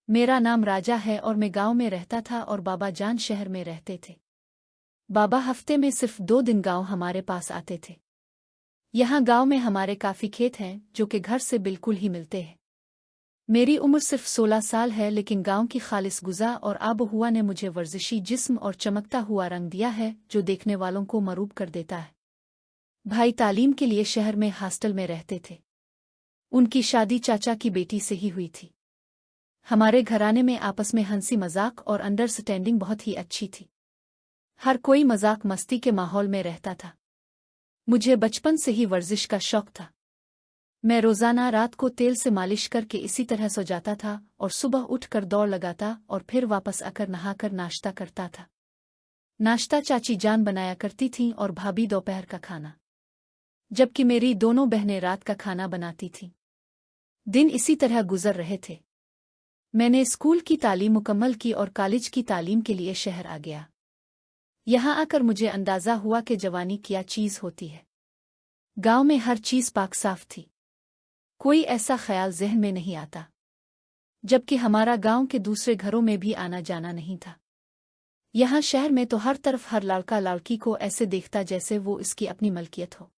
मेरा नाम राजा है और मैं गांव में रहता था और बाबा जान शहर में रहते थे। बाबा हफ्ते में सिर्फ 2 दिन गांव हमारे पास आते थे। यहाँ गांव में हमारे काफी खेत हैं जो कि घर से बिल्कुल ही मिलते हैं। मेरी उम्र सिर्फ 16 साल है, लेकिन गांव की खालिस गुज़ा और आबो हुआ ने मुझे वर्जिशी जिस्म और चमकता हुआ रंग दिया है जो देखने वालों को मरूब कर देता है। भाई तालीम के लिए शहर में हॉस्टल में रहते थे। उनकी शादी चाचा की बेटी से ही हुई थी। हमारे घराने में आपस में हंसी मजाक और अंडरस्टैंडिंग बहुत ही अच्छी थी। हर कोई मजाक मस्ती के माहौल में रहता था। मुझे बचपन से ही वर्जिश का शौक था। मैं रोजाना रात को तेल से मालिश करके इसी तरह सो जाता था और सुबह उठकर दौड़ लगाता और फिर वापस आकर नहाकर नाश्ता करता था। नाश्ता चाची जान बनाया करती थीं और भाभी दोपहर का खाना, जबकि मेरी दोनों बहनें रात का खाना बनाती थीं। दिन इसी तरह गुजर रहे थे। मैंने स्कूल की तालीम मुकम्मल की और कॉलेज की तालीम के लिए शहर आ गया। यहाँ आकर मुझे अंदाज़ा हुआ कि जवानी क्या चीज़ होती है। गांव में हर चीज़ पाक साफ थी। कोई ऐसा ख्याल ज़हन में नहीं आता, जबकि हमारा गांव के दूसरे घरों में भी आना जाना नहीं था। यहाँ शहर में तो हर तरफ हर लड़का लड़की को ऐसे देखता जैसे वो इसकी अपनी मलकियत हो।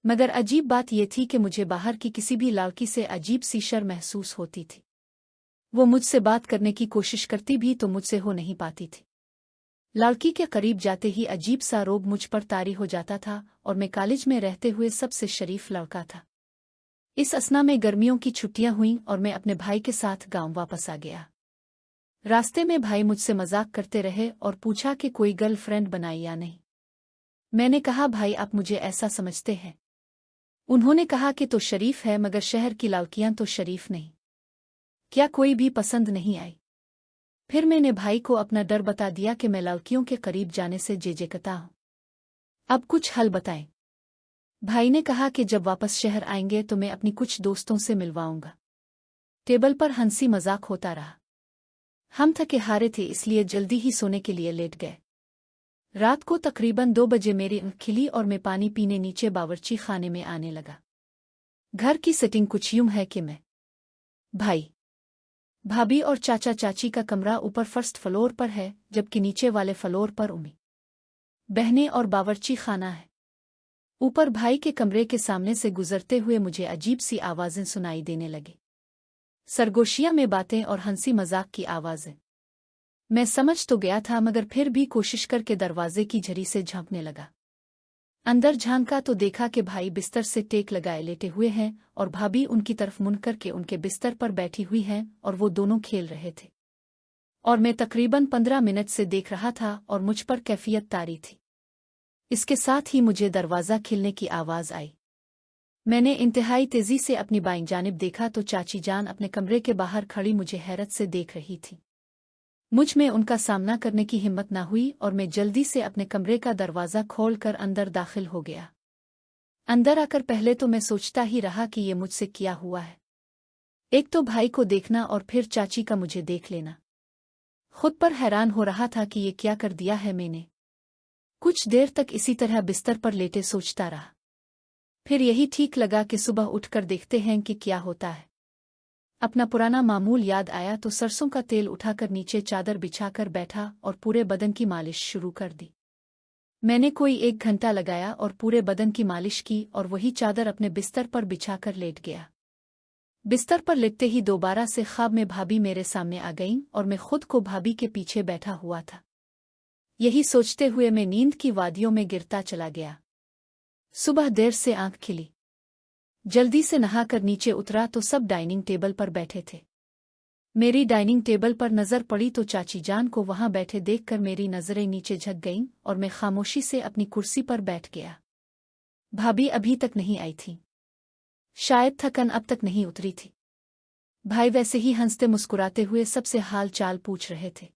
मगर अजीब बात यह थी कि मुझे बाहर की किसी भी लड़की से अजीब सी शर्म महसूस होती थी। वो मुझसे बात करने की कोशिश करती भी तो मुझसे हो नहीं पाती थी। लड़की के करीब जाते ही अजीब सा रोब मुझ पर तारी हो जाता था और मैं कॉलेज में रहते हुए सबसे शरीफ लड़का था। इस असना में गर्मियों की छुट्टियां हुईं और मैं अपने भाई के साथ गांव वापस आ गया। रास्ते में भाई मुझसे मजाक करते रहे और पूछा कि कोई गर्लफ्रेंड बनाई या नहीं। मैंने कहा, भाई आप मुझे ऐसा समझते हैं? उन्होंने कहा कि तो शरीफ है, मगर शहर की लड़कियां तो शरीफ नहीं। क्या कोई भी पसंद नहीं आई? फिर मैंने भाई को अपना डर बता दिया कि मैं लड़कियों के करीब जाने से जेजेकता हूं। अब कुछ हल बताएं। भाई ने कहा कि जब वापस शहर आएंगे तो मैं अपनी कुछ दोस्तों से मिलवाऊंगा। टेबल पर हंसी मजाक होता रहा। हम थके हारे थे, इसलिए जल्दी ही सोने के लिए लेट गए। रात को तकरीबन 2 बजे मेरी आंख खिली और मैं पानी पीने नीचे बावर्ची खाने में आने लगा। घर की सेटिंग कुछ यूं है कि मैं, भाई, भाभी और चाचा चाची का कमरा ऊपर फर्स्ट फ्लोर पर है, जबकि नीचे वाले फ्लोर पर उम्मी, बहनें और बावर्ची खाना है। ऊपर भाई के कमरे के सामने से गुजरते हुए मुझे अजीब सी आवाजें सुनाई देने लगी। सरगोशियां में बातें और हंसी मजाक की आवाजें। मैं समझ तो गया था, मगर फिर भी कोशिश करके दरवाजे की झरी से झांकने लगा। अंदर झांका तो देखा कि भाई बिस्तर से टेक लगाए लेटे हुए हैं और भाभी उनकी तरफ मुड़ करके उनके बिस्तर पर बैठी हुई हैं और वो दोनों खेल रहे थे। और मैं तकरीबन 15 मिनट से देख रहा था और मुझ पर कैफियत तारी थी। इसके साथ ही मुझे दरवाज़ा खिलने की आवाज़ आई। मैंने इंतहाई तेज़ी से अपनी बाईं जानिब देखा तो चाची जान अपने कमरे के बाहर खड़ी मुझे हैरत से देख रही थी। मुझ में उनका सामना करने की हिम्मत ना हुई और मैं जल्दी से अपने कमरे का दरवाज़ा खोलकर अंदर दाखिल हो गया। अंदर आकर पहले तो मैं सोचता ही रहा कि ये मुझसे क्या हुआ है। एक तो भाई को देखना और फिर चाची का मुझे देख लेना। खुद पर हैरान हो रहा था कि ये क्या कर दिया है मैंने। कुछ देर तक इसी तरह बिस्तर पर लेटे सोचता रहा। फिर यही ठीक लगा कि सुबह उठकर देखते हैं कि क्या होता है। अपना पुराना मामूल याद आया तो सरसों का तेल उठाकर नीचे चादर बिछाकर बैठा और पूरे बदन की मालिश शुरू कर दी। मैंने कोई 1 घंटा लगाया और पूरे बदन की मालिश की और वही चादर अपने बिस्तर पर बिछाकर लेट गया। बिस्तर पर लेटते ही दोबारा से ख्वाब में भाभी मेरे सामने आ गईं और मैं खुद को भाभी के पीछे बैठा हुआ था। यही सोचते हुए मैं नींद की वादियों में गिरता चला गया। सुबह देर से आंख खिली। जल्दी से नहाकर नीचे उतरा तो सब डाइनिंग टेबल पर बैठे थे। मेरी डाइनिंग टेबल पर नजर पड़ी तो चाची जान को वहां बैठे देखकर मेरी नजरें नीचे झक गईं और मैं खामोशी से अपनी कुर्सी पर बैठ गया। भाभी अभी तक नहीं आई थी। शायद थकन अब तक नहीं उतरी थी। भाई वैसे ही हंसते मुस्कुराते हुए सबसे हाल चाल पूछ रहे थे।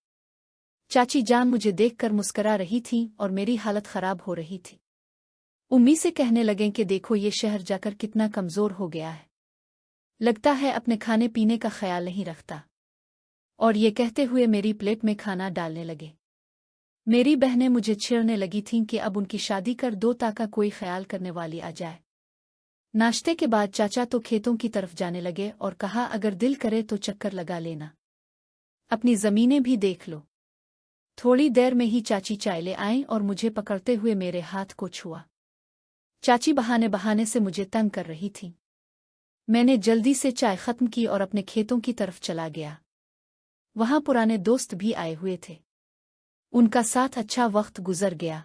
चाची जान मुझे देखकर मुस्करा रही थीं और मेरी हालत खराब हो रही थी। उम्मी से कहने लगे कि देखो ये शहर जाकर कितना कमजोर हो गया है, लगता है अपने खाने पीने का ख्याल नहीं रखता। और ये कहते हुए मेरी प्लेट में खाना डालने लगे। मेरी बहनें मुझे छेड़ने लगी थीं कि अब उनकी शादी कर दो ताकि कोई ख्याल करने वाली आ जाए। नाश्ते के बाद चाचा तो खेतों की तरफ जाने लगे और कहा, अगर दिल करे तो चक्कर लगा लेना। अपनी ज़मीनें भी देख लो। थोड़ी देर में ही चाची चाय ले आईं और मुझे पकड़ते हुए मेरे हाथ को छुआ। चाची बहाने बहाने से मुझे तंग कर रही थी। मैंने जल्दी से चाय खत्म की और अपने खेतों की तरफ चला गया। वहां पुराने दोस्त भी आए हुए थे। उनका साथ अच्छा वक्त गुजर गया।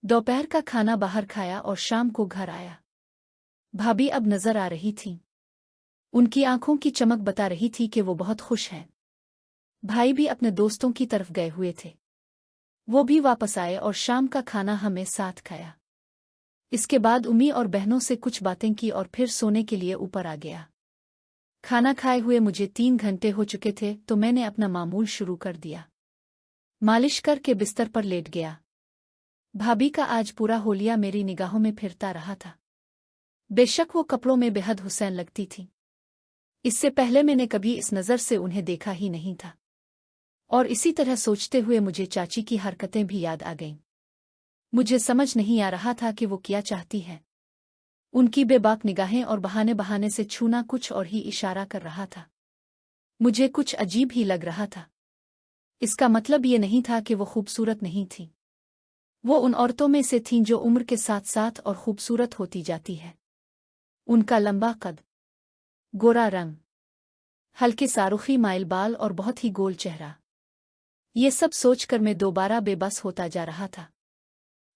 दोपहर का खाना बाहर खाया और शाम को घर आया। भाभी अब नजर आ रही थीं। उनकी आंखों की चमक बता रही थी कि वो बहुत खुश हैं। भाई भी अपने दोस्तों की तरफ गए हुए थे। वो भी वापस आए और शाम का खाना हमें साथ खाया। इसके बाद उम्मी और बहनों से कुछ बातें की और फिर सोने के लिए ऊपर आ गया। खाना खाए हुए मुझे 3 घंटे हो चुके थे तो मैंने अपना मामूल शुरू कर दिया। मालिश करके बिस्तर पर लेट गया। भाभी का आज पूरा होलिया मेरी निगाहों में फिरता रहा था। बेशक वो कपड़ों में बेहद हुसैन लगती थी। इससे पहले मैंने कभी इस नज़र से उन्हें देखा ही नहीं था। और इसी तरह सोचते हुए मुझे चाची की हरकतें भी याद आ गईं। मुझे समझ नहीं आ रहा था कि वो क्या चाहती है। उनकी बेबाक निगाहें और बहाने बहाने से छूना कुछ और ही इशारा कर रहा था। मुझे कुछ अजीब ही लग रहा था। इसका मतलब ये नहीं था कि वो खूबसूरत नहीं थी। वो उन औरतों में से थीं जो उम्र के साथ साथ और खूबसूरत होती जाती है। उनका लंबा कद, गोरा रंग, हल्के सारुखी माइल बाल और बहुत ही गोल चेहरा, ये सब सोचकर मैं दोबारा बेबस होता जा रहा था।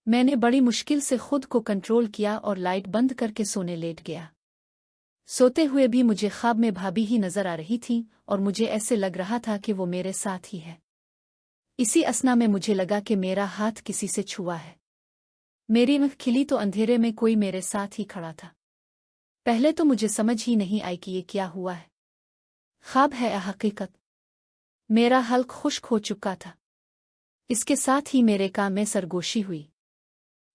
मैंने बड़ी मुश्किल से खुद को कंट्रोल किया और लाइट बंद करके सोने लेट गया। सोते हुए भी मुझे ख्वाब में भाभी ही नजर आ रही थी और मुझे ऐसे लग रहा था कि वो मेरे साथ ही है। इसी असना में मुझे लगा कि मेरा हाथ किसी से छुआ है। मेरी आँख खिली तो अंधेरे में कोई मेरे साथ ही खड़ा था। पहले तो मुझे समझ ही नहीं आई कि ये क्या हुआ है, ख्वाब है या हकीकत। मेरा हल्क खुश्क हो चुका था। इसके साथ ही मेरे कान में सरगोशी हुई।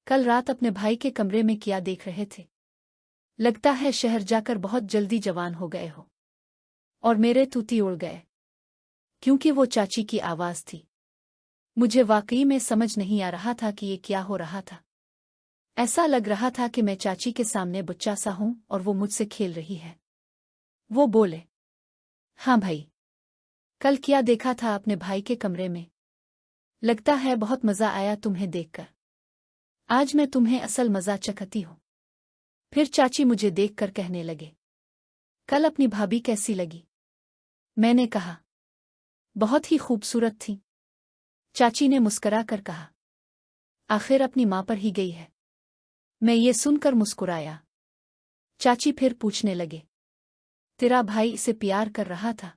कल रात अपने भाई के कमरे में क्या देख रहे थे? लगता है शहर जाकर बहुत जल्दी जवान हो गए हो। और मेरे तूती उड़ गए, क्योंकि वो चाची की आवाज़ थी। मुझे वाकई में समझ नहीं आ रहा था कि ये क्या हो रहा था। ऐसा लग रहा था कि मैं चाची के सामने बच्चा सा हूं और वो मुझसे खेल रही है। वो बोले, हाँ भाई, कल क्या देखा था अपने भाई के कमरे में? लगता है बहुत मज़ा आया तुम्हें देखकर। आज मैं तुम्हें असल मज़ा चखती हूँ। फिर चाची मुझे देखकर कहने लगे, कल अपनी भाभी कैसी लगी? मैंने कहा, बहुत ही खूबसूरत थी। चाची ने मुस्कुरा कर कहा, आखिर अपनी माँ पर ही गई है। मैं ये सुनकर मुस्कुराया। चाची फिर पूछने लगे, तेरा भाई इसे प्यार कर रहा था?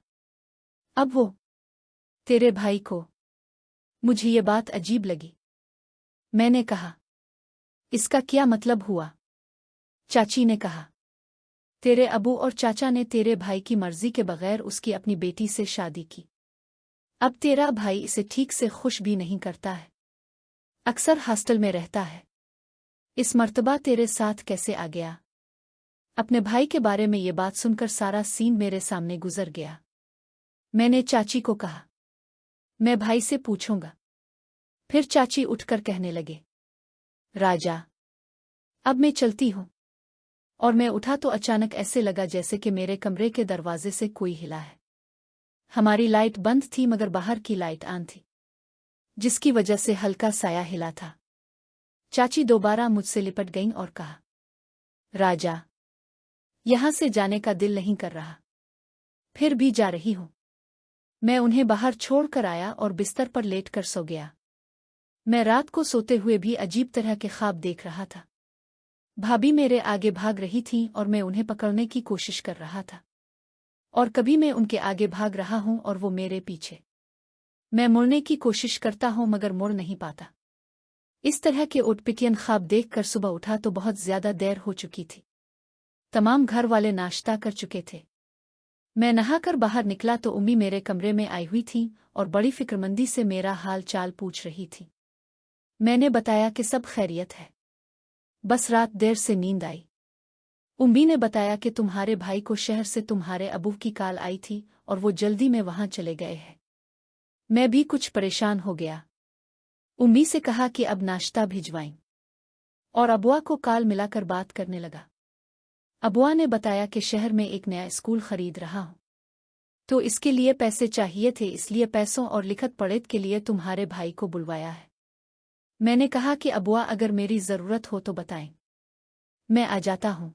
अब वो तेरे भाई को? मुझे ये बात अजीब लगी। मैंने कहा, इसका क्या मतलब हुआ? चाची ने कहा, तेरे अबू और चाचा ने तेरे भाई की मर्जी के बगैर उसकी अपनी बेटी से शादी की। अब तेरा भाई इसे ठीक से खुश भी नहीं करता है। अक्सर हॉस्टल में रहता है। इस मर्तबा तेरे साथ कैसे आ गया? अपने भाई के बारे में ये बात सुनकर सारा सीन मेरे सामने गुजर गया। मैंने चाची को कहा, मैं भाई से पूछूंगा। फिर चाची उठकर कहने लगे, राजा, अब मैं चलती हूँ। और मैं उठा तो अचानक ऐसे लगा जैसे कि मेरे कमरे के दरवाजे से कोई हिला है। हमारी लाइट बंद थी मगर बाहर की लाइट ऑन थी, जिसकी वजह से हल्का साया हिला था। चाची दोबारा मुझसे लिपट गईं और कहा, राजा, यहां से जाने का दिल नहीं कर रहा, फिर भी जा रही हूं। मैं उन्हें बाहर छोड़कर आया और बिस्तर पर लेटकर सो गया। मैं रात को सोते हुए भी अजीब तरह के ख्वाब देख रहा था। भाभी मेरे आगे भाग रही थीं और मैं उन्हें पकड़ने की कोशिश कर रहा था, और कभी मैं उनके आगे भाग रहा हूं और वो मेरे पीछे। मैं मुड़ने की कोशिश करता हूं मगर मुड़ नहीं पाता। इस तरह के उटपटियन ख्वाब देखकर सुबह उठा तो बहुत ज्यादा देर हो चुकी थी। तमाम घर वाले नाश्ता कर चुके थे। मैं नहाकर बाहर निकला तो उम्मी मेरे कमरे में आई हुई थी और बड़ी फिक्रमंदी से मेरा हाल चाल पूछ रही थी। मैंने बताया कि सब खैरियत है, बस रात देर से नींद आई। उम्मी ने बताया कि तुम्हारे भाई को शहर से तुम्हारे अबू की कॉल आई थी और वो जल्दी में वहां चले गए हैं। मैं भी कुछ परेशान हो गया। उम्मी से कहा कि अब नाश्ता भिजवाएं, और अबुआ को कॉल मिलाकर बात करने लगा। अबुआ ने बताया कि शहर में एक नया स्कूल खरीद रहा हूं। तो इसके लिए पैसे चाहिए थे, इसलिए पैसों और लिखत पढ़त के लिए तुम्हारे भाई को बुलवाया है। मैंने कहा कि अबुआ अगर मेरी ज़रूरत हो तो बताएं, मैं आ जाता हूँ।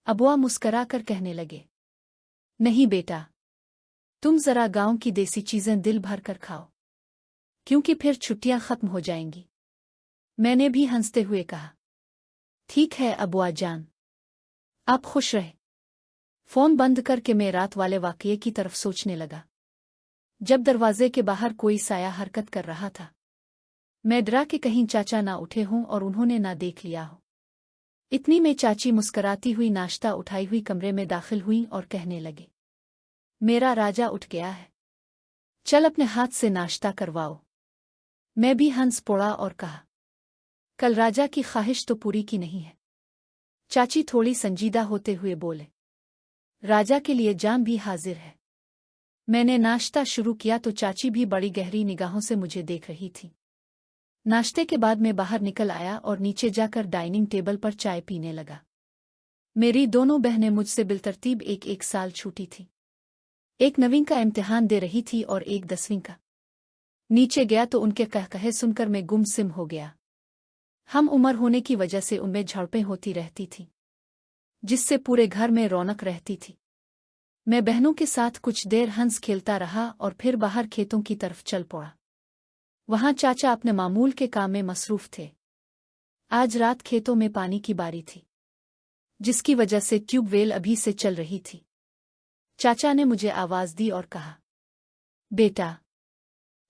अबुआ मुस्करा कर कहने लगे, नहीं बेटा, तुम ज़रा गांव की देसी चीज़ें दिल भर कर खाओ, क्योंकि फिर छुट्टियां खत्म हो जाएंगी। मैंने भी हंसते हुए कहा, ठीक है अबुआ जान, आप खुश रहे। फोन बंद करके मैं रात वाले वाकये की तरफ सोचने लगा। जब दरवाजे के बाहर कोई साया हरकत कर रहा था, मैं डरा कि कहीं चाचा ना उठे हों और उन्होंने ना देख लिया हो। इतनी में चाची मुस्कराती हुई नाश्ता उठाई हुई कमरे में दाखिल हुई और कहने लगे, मेरा राजा उठ गया है, चल अपने हाथ से नाश्ता करवाओ। मैं भी हंस पड़ा और कहा, कल राजा की ख्वाहिश तो पूरी की नहीं है। चाची थोड़ी संजीदा होते हुए बोले, राजा के लिए जान भी हाजिर है। मैंने नाश्ता शुरू किया तो चाची भी बड़ी गहरी निगाहों से मुझे देख रही थी। नाश्ते के बाद मैं बाहर निकल आया और नीचे जाकर डाइनिंग टेबल पर चाय पीने लगा। मेरी दोनों बहनें मुझसे बिलतरतीब एक साल छूटी थी। एक 9वीं का इम्तिहान दे रही थी और एक 10वीं का। नीचे गया तो उनके कहकहे सुनकर मैं गुमसिम हो गया। हम उम्र होने की वजह से उनमें झड़पें होती रहती थीं, जिससे पूरे घर में रौनक रहती थी। मैं बहनों के साथ कुछ देर हंस खेलता रहा और फिर बाहर खेतों की तरफ चल पड़ा। वहां चाचा अपने मामूल के काम में मसरूफ थे। आज रात खेतों में पानी की बारी थी, जिसकी वजह से ट्यूबवेल अभी से चल रही थी। चाचा ने मुझे आवाज दी और कहा, बेटा,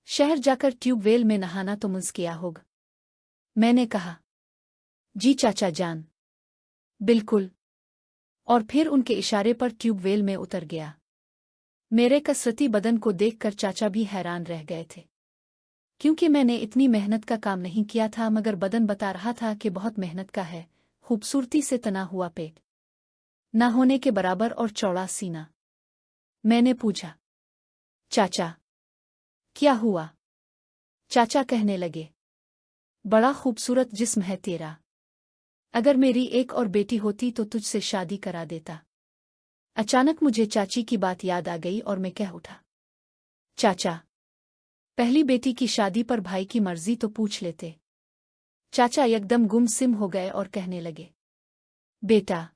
शहर जाकर ट्यूबवेल में नहाना तो मुझ किया होगा। मैंने कहा, जी चाचा जान, बिल्कुल। और फिर उनके इशारे पर ट्यूबवेल में उतर गया। मेरे कसरती बदन को देखकर चाचा भी हैरान रह गए थे, क्योंकि मैंने इतनी मेहनत का काम नहीं किया था, मगर बदन बता रहा था कि बहुत मेहनत का है। खूबसूरती से तना हुआ पेट, ना होने के बराबर और चौड़ा सीना। मैंने पूछा, चाचा क्या हुआ? चाचा कहने लगे, बड़ा खूबसूरत जिस्म है तेरा। अगर मेरी एक और बेटी होती तो तुझसे शादी करा देता। अचानक मुझे चाची की बात याद आ गई और मैं कह उठा, चाचा, पहली बेटी की शादी पर भाई की मर्जी तो पूछ लेते। चाचा एकदम गुमसिम हो गए और कहने लगे, बेटा,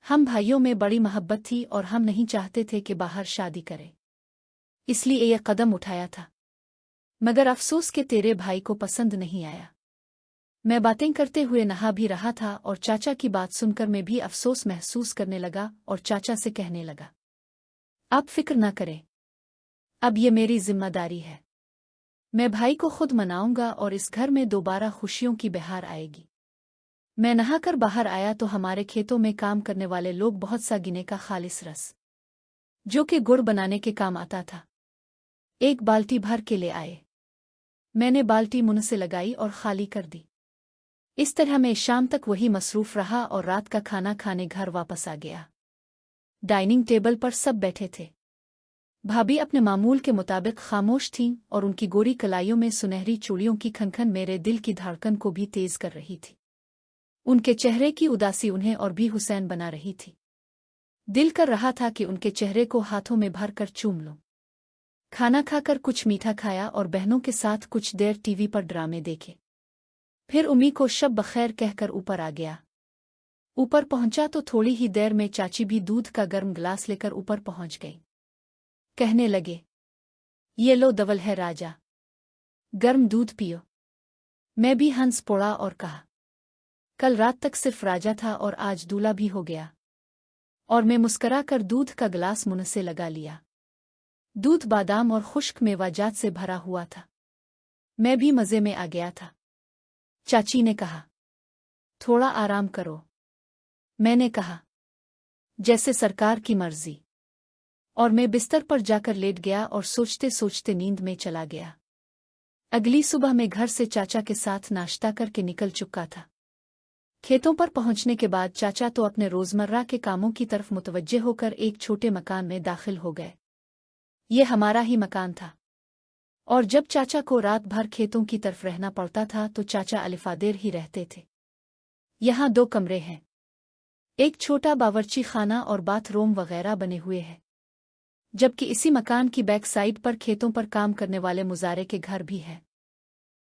हम भाइयों में बड़ी मोहब्बत थी और हम नहीं चाहते थे कि बाहर शादी करें, इसलिए यह कदम उठाया था। मगर अफसोस कि तेरे भाई को पसंद नहीं आया। मैं बातें करते हुए नहा भी रहा था और चाचा की बात सुनकर मैं भी अफसोस महसूस करने लगा और चाचा से कहने लगा, आप फिक्र न करें, अब ये मेरी जिम्मेदारी है। मैं भाई को खुद मनाऊंगा और इस घर में दोबारा खुशियों की बहार आएगी। मैं नहाकर बाहर आया तो हमारे खेतों में काम करने वाले लोग बहुत सा गिने का खालिस रस, जो कि गुड़ बनाने के काम आता था, एक बाल्टी भर के ले आए। मैंने बाल्टी मुंह से लगाई और खाली कर दी। इस तरह मैं शाम तक वही मसरूफ रहा और रात का खाना खाने घर वापस आ गया। डाइनिंग टेबल पर सब बैठे थे। भाभी अपने मामूल के मुताबिक खामोश थीं और उनकी गोरी कलाइयों में सुनहरी चूड़ियों की खनखन मेरे दिल की धड़कन को भी तेज कर रही थी। उनके चेहरे की उदासी उन्हें और भी हुसैन बना रही थी। दिल कर रहा था कि उनके चेहरे को हाथों में भर कर चूम लूं। खाना खाकर कुछ मीठा खाया और बहनों के साथ कुछ देर टीवी पर ड्रामे देखे। फिर उम्मी को शब बखैर कहकर ऊपर आ गया। ऊपर पहुंचा तो थोड़ी ही देर में चाची भी दूध का गर्म गिलास लेकर ऊपर पहुंच गई। कहने लगे, ये लो दवल है राजा, गर्म दूध पियो। मैं भी हंस पड़ा और कहा, कल रात तक सिर्फ राजा था और आज दूल्हा भी हो गया। और मैं मुस्करा कर दूध का गिलास मुंह से लगा लिया। दूध बादाम और खुश्क मेवाजात से भरा हुआ था। मैं भी मजे में आ गया था। चाची ने कहा, थोड़ा आराम करो। मैंने कहा, जैसे सरकार की मर्जी। और मैं बिस्तर पर जाकर लेट गया और सोचते सोचते नींद में चला गया। अगली सुबह मैं घर से चाचा के साथ नाश्ता करके निकल चुका था। खेतों पर पहुंचने के बाद चाचा तो अपने रोजमर्रा के कामों की तरफ मुतवज्जे होकर एक छोटे मकान में दाखिल हो गए। ये हमारा ही मकान था। और जब चाचा को रात भर खेतों की तरफ रहना पड़ता था तो चाचा अलिफादेर ही रहते थे। यहाँ 2 कमरे हैं, एक छोटा बावर्ची खाना और बाथरूम वगैरह बने हुए हैं। जबकि इसी मकान की बैक साइड पर खेतों पर काम करने वाले मुजारे के घर भी हैं,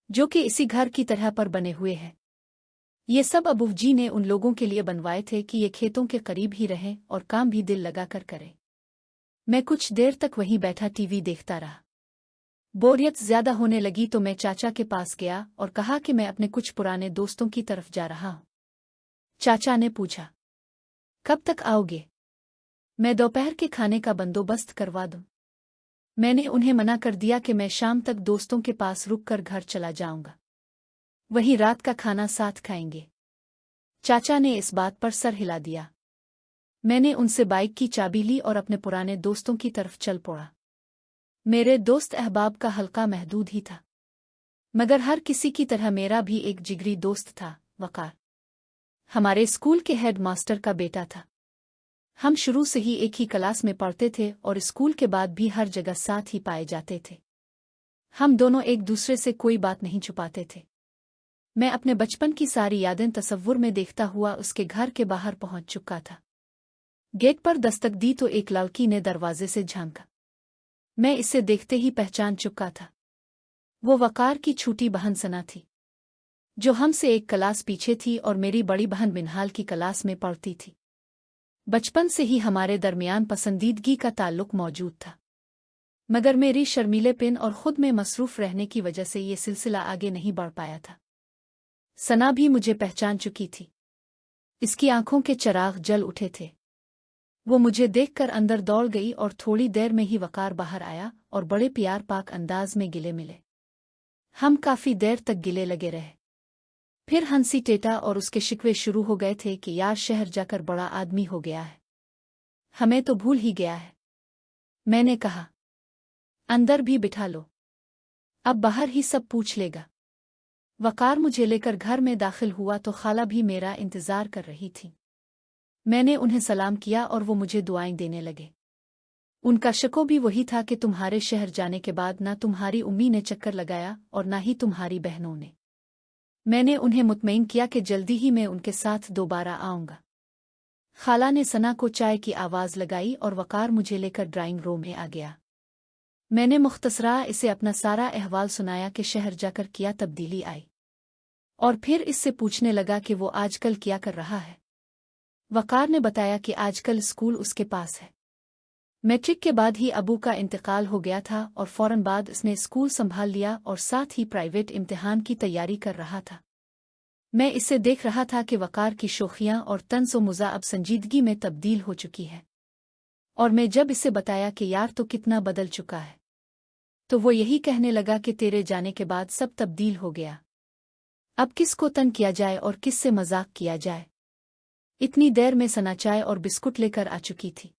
जो कि इसी घर की तरह पर बने हुए हैं। ये सब अबूजी ने उन लोगों के लिए बनवाए थे कि ये खेतों के करीब ही रहें और काम भी दिल लगाकर करें। मैं कुछ देर तक वहीं बैठा टीवी देखता रहा। बोरियत ज्यादा होने लगी तो मैं चाचा के पास गया और कहा कि मैं अपने कुछ पुराने दोस्तों की तरफ जा रहा हूं। चाचा ने पूछा, कब तक आओगे? मैं दोपहर के खाने का बंदोबस्त करवा दूं। मैंने उन्हें मना कर दिया कि मैं शाम तक दोस्तों के पास रुककर घर चला जाऊंगा, वहीं रात का खाना साथ खाएंगे। चाचा ने इस बात पर सर हिला दिया। मैंने उनसे बाइक की चाबी ली और अपने पुराने दोस्तों की तरफ चल पड़ा। मेरे दोस्त अहबाब का हल्का महदूद ही था, मगर हर किसी की तरह मेरा भी एक जिगरी दोस्त था, वकार। हमारे स्कूल के हेड मास्टर का बेटा था। हम शुरू से ही एक ही क्लास में पढ़ते थे और स्कूल के बाद भी हर जगह साथ ही पाए जाते थे। हम दोनों एक दूसरे से कोई बात नहीं छुपाते थे। मैं अपने बचपन की सारी यादें तसव्वुर में देखता हुआ उसके घर के बाहर पहुंच चुका था। गेट पर दस्तक दी तो एक लड़की ने दरवाजे से झांका। मैं इसे देखते ही पहचान चुका था। वो वकार की छोटी बहन सना थी, जो हमसे एक क्लास पीछे थी और मेरी बड़ी बहन मिनहाल की क्लास में पढ़ती थी। बचपन से ही हमारे दरमियान पसंदीदगी का ताल्लुक मौजूद था, मगर मेरी शर्मीलेपन और खुद में मसरूफ रहने की वजह से ये सिलसिला आगे नहीं बढ़ पाया था। सना भी मुझे पहचान चुकी थी। इसकी आंखों के चिराग जल उठे थे। वो मुझे देखकर अंदर दौड़ गई और थोड़ी देर में ही वकार बाहर आया और बड़े प्यार पाक अंदाज में गिले मिले। हम काफी देर तक गिले लगे रहे। फिर हंसी टेटा और उसके शिकवे शुरू हो गए थे कि यार शहर जाकर बड़ा आदमी हो गया है, हमें तो भूल ही गया है। मैंने कहा, अंदर भी बिठा लो, अब बाहर ही सब पूछ लेगा। वकार मुझे लेकर घर में दाखिल हुआ तो खाला भी मेरा इंतजार कर रही थी। मैंने उन्हें सलाम किया और वो मुझे दुआएं देने लगे। उनका शको भी वही था कि तुम्हारे शहर जाने के बाद ना तुम्हारी उम्मी ने चक्कर लगाया और ना ही तुम्हारी बहनों ने। मैंने उन्हें मुतमईन किया कि जल्दी ही मैं उनके साथ दोबारा आऊंगा। खाला ने सना को चाय की आवाज लगाई और वकार मुझे लेकर ड्राइंग रूम में आ गया। मैंने मुख्तसरा इसे अपना सारा अहवाल सुनाया कि शहर जाकर क्या तब्दीली आई, और फिर इससे पूछने लगा कि वो आजकल क्या कर रहा है। वकार ने बताया कि आजकल स्कूल उसके पास है। मैट्रिक के बाद ही अबू का इंतकाल हो गया था और फौरन बाद उसने स्कूल संभाल लिया और साथ ही प्राइवेट इम्तिहान की तैयारी कर रहा था। मैं इसे देख रहा था कि वकार की शोखियां और तंज़ व मुज़ा अब संजीदगी में तब्दील हो चुकी है, और मैं जब इसे बताया कि यार तो कितना बदल चुका है, तो वो यही कहने लगा कि तेरे जाने के बाद सब तब्दील हो गया। अब किसको तंग किया जाए और किससे मजाक किया जाए। इतनी देर में सना चाय और बिस्कुट लेकर आ चुकी थी।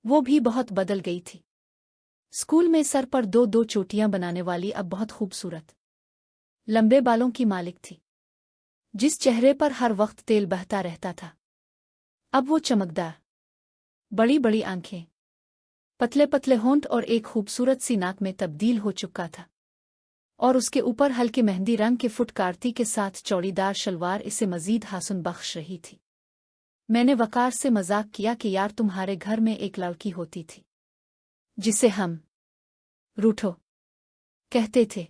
वो भी बहुत बदल गई थी। स्कूल में सर पर दो दो चोटियां बनाने वाली अब बहुत खूबसूरत लंबे बालों की मालिक थी, जिस चेहरे पर हर वक्त तेल बहता रहता था। अब वो चमकदार बड़ी बड़ी आंखें, पतले पतले होंठ और एक खूबसूरत सी नाक में तब्दील हो चुका था, और उसके ऊपर हल्के मेहंदी रंग के फुटकारती के साथ चौड़ीदार शलवार इसे मजीद हासन बख्श रही थी। मैंने वकार से मजाक किया कि यार तुम्हारे घर में एक लड़की होती थी जिसे हम रूठो कहते थे।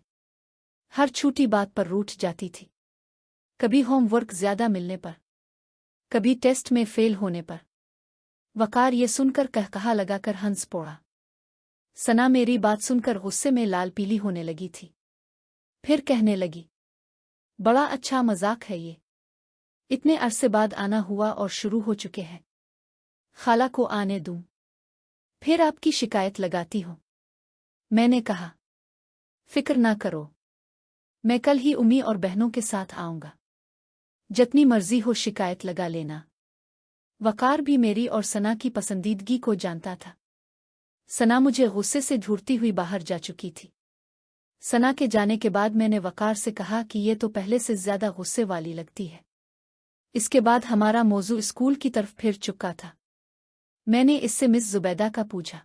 हर छोटी बात पर रूठ जाती थी, कभी होमवर्क ज्यादा मिलने पर, कभी टेस्ट में फेल होने पर। वकार ये सुनकर कहकहा लगाकर हंस पड़ा। सना मेरी बात सुनकर गुस्से में लाल पीली होने लगी थी। फिर कहने लगी, बड़ा अच्छा मजाक है ये, इतने अरसे बाद आना हुआ और शुरू हो चुके हैं। खाला को आने दूं, फिर आपकी शिकायत लगाती हूं। मैंने कहा, फिक्र ना करो, मैं कल ही उम्मी और बहनों के साथ आऊंगा, जितनी मर्जी हो शिकायत लगा लेना। वकार भी मेरी और सना की पसंदीदगी को जानता था। सना मुझे गुस्से से ढूंढती हुई बाहर जा चुकी थी। सना के जाने के बाद मैंने वकार से कहा कि ये तो पहले से ज्यादा गुस्से वाली लगती है। इसके बाद हमारा मौजू स्कूल की तरफ फिर चुका था। मैंने इससे मिस जुबैदा का पूछा,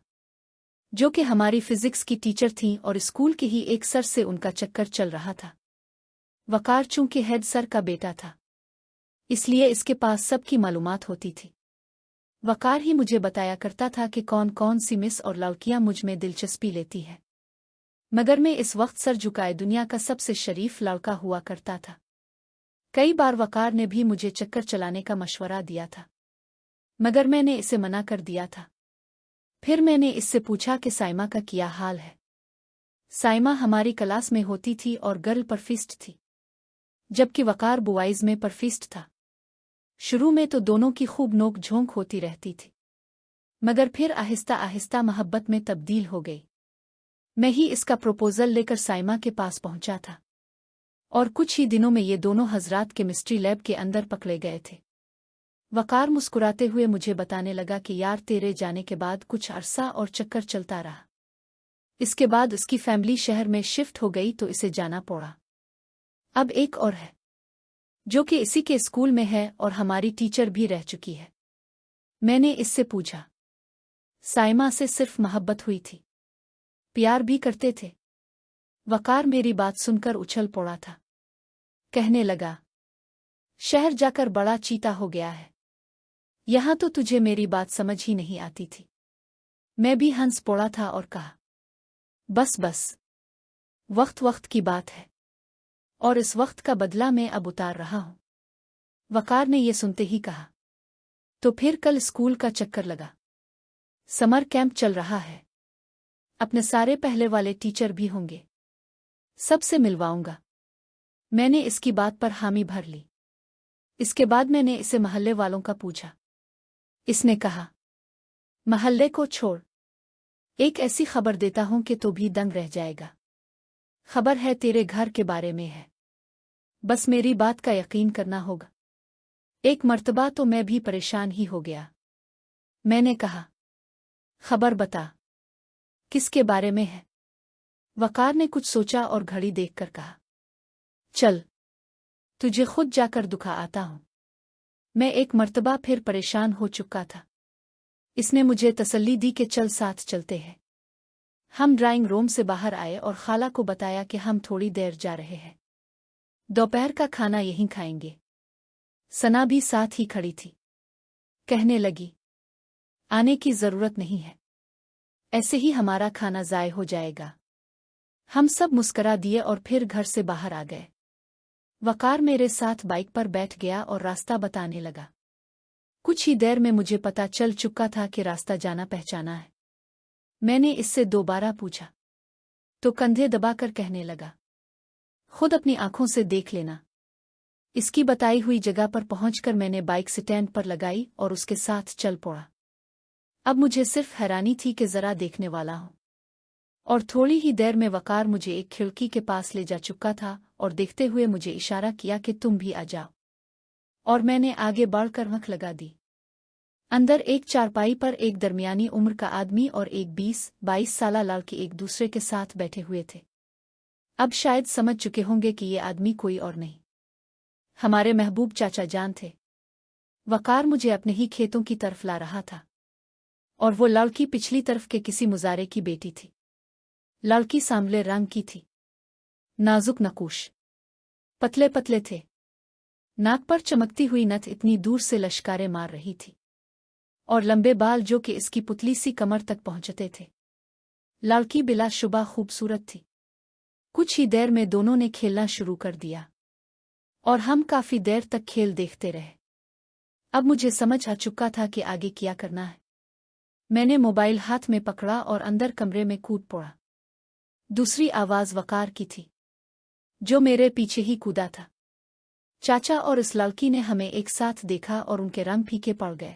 जो कि हमारी फिजिक्स की टीचर थीं और स्कूल के ही एक सर से उनका चक्कर चल रहा था। वकार चूंकि हेड सर का बेटा था, इसलिए इसके पास सबकी मालूमात होती थी। वकार ही मुझे बताया करता था कि कौन कौन सी मिस और लड़कियां मुझ में दिलचस्पी लेती है, मगर मैं इस वक्त सर झुकाए दुनिया का सबसे शरीफ लड़का हुआ करता था। कई बार वकार ने भी मुझे चक्कर चलाने का मशवरा दिया था, मगर मैंने इसे मना कर दिया था। फिर मैंने इससे पूछा कि साइमा का क्या हाल है। साइमा हमारी क्लास में होती थी और गर्ल परफिस्ट थी, जबकि वकार बॉयज में परफिस्ट था। शुरू में तो दोनों की खूब नोक झोंक होती रहती थी, मगर फिर आहिस्ता आहिस्ता मोहब्बत में तब्दील हो गई। मैं ही इसका प्रपोजल लेकर साइमा के पास पहुंचा था, और कुछ ही दिनों में ये दोनों हजरात केमिस्ट्री लैब के अंदर पकड़े गए थे। वकार मुस्कुराते हुए मुझे बताने लगा कि यार, तेरे जाने के बाद कुछ अरसा और चक्कर चलता रहा। इसके बाद उसकी फैमिली शहर में शिफ्ट हो गई तो इसे जाना पड़ा। अब एक और है, जो कि इसी के स्कूल में है और हमारी टीचर भी रह चुकी है। मैंने इससे पूछा, साइमा से सिर्फ मोहब्बत हुई थी, प्यार भी करते थे? वकार मेरी बात सुनकर उछल पड़ा था। कहने लगा, शहर जाकर बड़ा चीता हो गया है, यहां तो तुझे मेरी बात समझ ही नहीं आती थी। मैं भी हंस पड़ा था और कहा, बस बस, वक्त वक्त की बात है, और इस वक्त का बदला मैं अब उतार रहा हूं। वकार ने ये सुनते ही कहा, तो फिर कल स्कूल का चक्कर लगा। समर कैंप चल रहा है, अपने सारे पहले वाले टीचर भी होंगे, सबसे मिलवाऊंगा। मैंने इसकी बात पर हामी भर ली। इसके बाद मैंने इसे महल्ले वालों का पूछा। इसने कहा, महल्ले को छोड़, एक ऐसी खबर देता हूं कि तो भी दंग रह जाएगा। खबर है तेरे घर के बारे में है, बस मेरी बात का यकीन करना होगा। एक मर्तबा तो मैं भी परेशान ही हो गया। मैंने कहा, खबर बता, किसके बारे में है? वकार ने कुछ सोचा और घड़ी देखकर कहा, चल, तुझे खुद जाकर दुखा आता हूं। मैं एक मर्तबा फिर परेशान हो चुका था। इसने मुझे तसल्ली दी कि चल साथ चलते हैं। हम ड्राइंग रूम से बाहर आए और खाला को बताया कि हम थोड़ी देर जा रहे हैं, दोपहर का खाना यहीं खाएंगे। सना भी साथ ही खड़ी थी। कहने लगी, आने की जरूरत नहीं है, ऐसे ही हमारा खाना ज़ाय हो जाएगा। हम सब मुस्करा दिए और फिर घर से बाहर आ गए। वकार मेरे साथ बाइक पर बैठ गया और रास्ता बताने लगा। कुछ ही देर में मुझे पता चल चुका था कि रास्ता जाना पहचाना है। मैंने इससे दोबारा पूछा तो कंधे दबाकर कहने लगा, खुद अपनी आंखों से देख लेना। इसकी बताई हुई जगह पर पहुंचकर मैंने बाइक स्टैंड पर लगाई और उसके साथ चल पड़ा। अब मुझे सिर्फ हैरानी थी कि जरा देखने वाला हूं, और थोड़ी ही देर में वकार मुझे एक खिड़की के पास ले जा चुका था और देखते हुए मुझे इशारा किया कि तुम भी आ जाओ, और मैंने आगे बढ़कर आंख लगा दी। अंदर एक चारपाई पर एक दरमियानी उम्र का आदमी और एक 20-22 साला लड़की एक दूसरे के साथ बैठे हुए थे। अब शायद समझ चुके होंगे कि ये आदमी कोई और नहीं, हमारे महबूब चाचा जान थे। वकार मुझे अपने ही खेतों की तरफ ला रहा था, और वो लड़की पिछली तरफ के किसी मुजारे की बेटी थी। लड़की सांवले रंग की थी, नाजुक नकुश, पतले पतले थे। नाक पर चमकती हुई नथ इतनी दूर से लश्कारे मार रही थी, और लंबे बाल जो कि इसकी पुतली सी कमर तक पहुंचते थे। लड़की बिलाशुबा खूबसूरत थी। कुछ ही देर में दोनों ने खेलना शुरू कर दिया, और हम काफी देर तक खेल देखते रहे। अब मुझे समझ आ चुका था कि आगे क्या करना है। मैंने मोबाइल हाथ में पकड़ा और अंदर कमरे में कूद पड़ा। दूसरी आवाज वकार की थी, जो मेरे पीछे ही कूदा था। चाचा और इस लड़की ने हमें एक साथ देखा और उनके रंग फीके पड़ गए।